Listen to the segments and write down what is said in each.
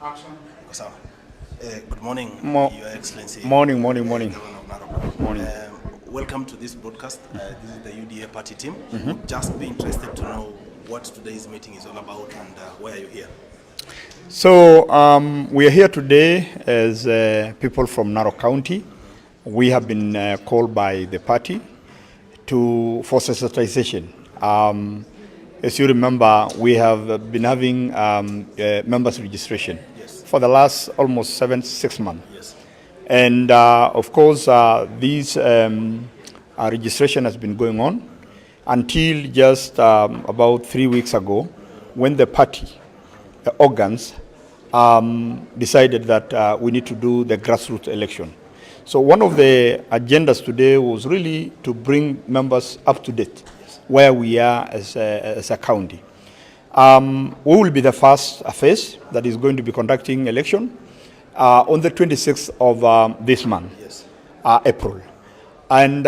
Action. Good morning, Your Excellency. Morning. Governor of Narok. Morning. Welcome to this broadcast. This is the UDA party team. We'd just be interested to know what today's meeting is all about and why are you here? So we are here today as people from Narok County. We have been called by the party for sensitization. As you remember, we have been having members registration for the last almost 6 months. Yes. And of course, this registration has been going on until just about 3 weeks ago when the party, the organs, decided that we need to do the grassroots election. So one of the agendas today was really to bring members up to date where we are as a county. We will be the first phase that is going to be conducting election on the 26th of this month, April. And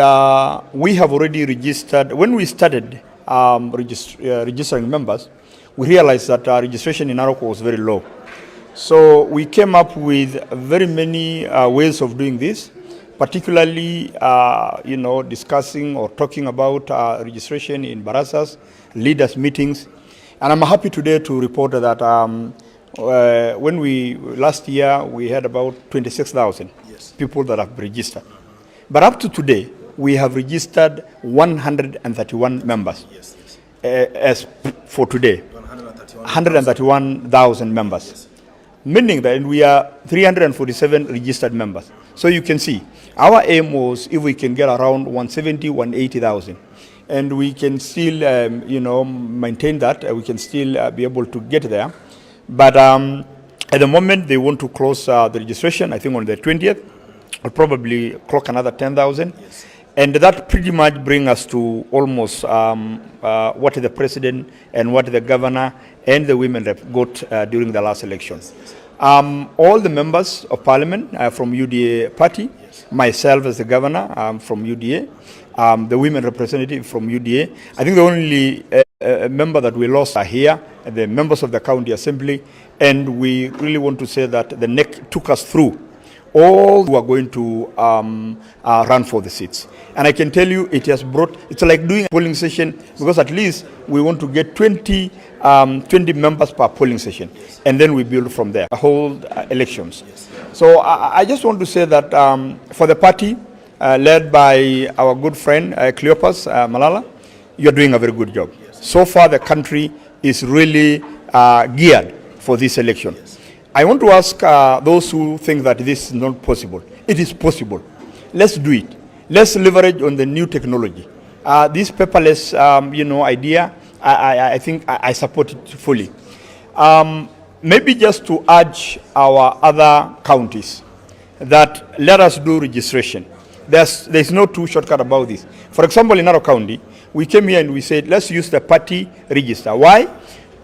we have already registered. When we started registering members, we realized that registration in Narok was very low. So we came up with very many ways of doing this, particularly discussing or talking about registration in barazas, leaders meetings. And I'm happy today to report that last year we had about 26,000 people that have registered. But up to today, we have registered 131 members. As for today, 131,000 members. Meaning that we are 347 registered members. So you can see, our aim was if we can get around 170, 180,000. And we can still, maintain that. We can still be able to get there. But at the moment, they want to close the registration, I think on the 20th. We'll probably clock another 10,000. And that pretty much brings us to almost what the president and what the governor and the women rep got during the last election. All the members of parliament from UDA party, myself as the governor from UDA, the women representative from UDA. I think the only member that we lost are here, the members of the county assembly, and we really want to say that the NEC took us through all who are going to run for the seats. And I can tell you it has brought, it's like doing a polling session because at least we want to get 20 members per polling session. And then we build from there, hold elections. So I just want to say that for the party led by our good friend Cleopas Malala, you're doing a very good job. So far the country is really geared for this election. I want to ask those who think that this is not possible. It is possible. Let's do it. Let's leverage on the new technology. This paperless, idea, I think I support it fully. Maybe just to urge our other counties that let us do registration. There's no two shortcut about this. For example, in Narok County, we came here and we said, let's use the party register. Why?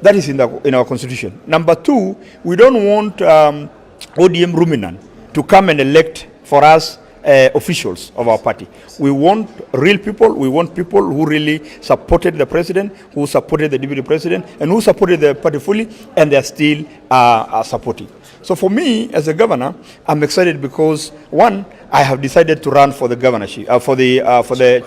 That is in our constitution. Number two, we don't want ODM ruminant to come and elect for us officials of our party. We want real people. We want people who really supported the president, who supported the deputy president, and who supported the party fully, and they are still supporting. So for me, as a governor, I'm excited because, one, I have decided to run for the governorship, for the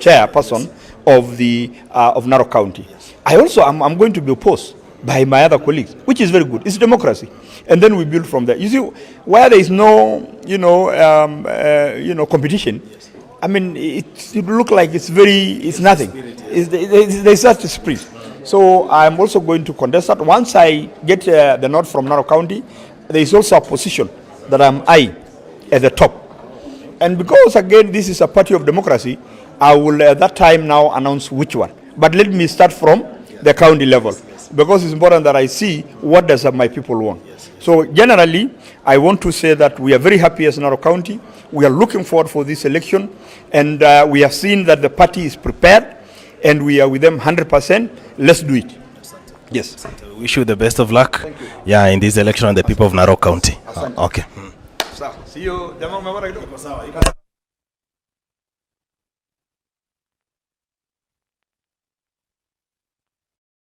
chairperson of Narok County. I also, I'm going to be opposed by my other colleagues, which is very good. It's democracy. And then we build from there. You see, where there is no, competition, I mean, it look like it's nothing. There's such a spirit. So I'm also going to contest that. Once I get the nod from Narok County, there is also a position that I'm eyeing at the top. And because, again, this is a party of democracy, I will at that time now announce which one. But let me start from the county level, because it's important that I see what does my people want. So generally, I want to say that we are very happy as Narok County. We are looking forward for this election, and we have seen that the party is prepared, and we are with them 100%. Let's do it. Yes. We wish you the best of luck. In this election and the people of Narok County. Okay. See you.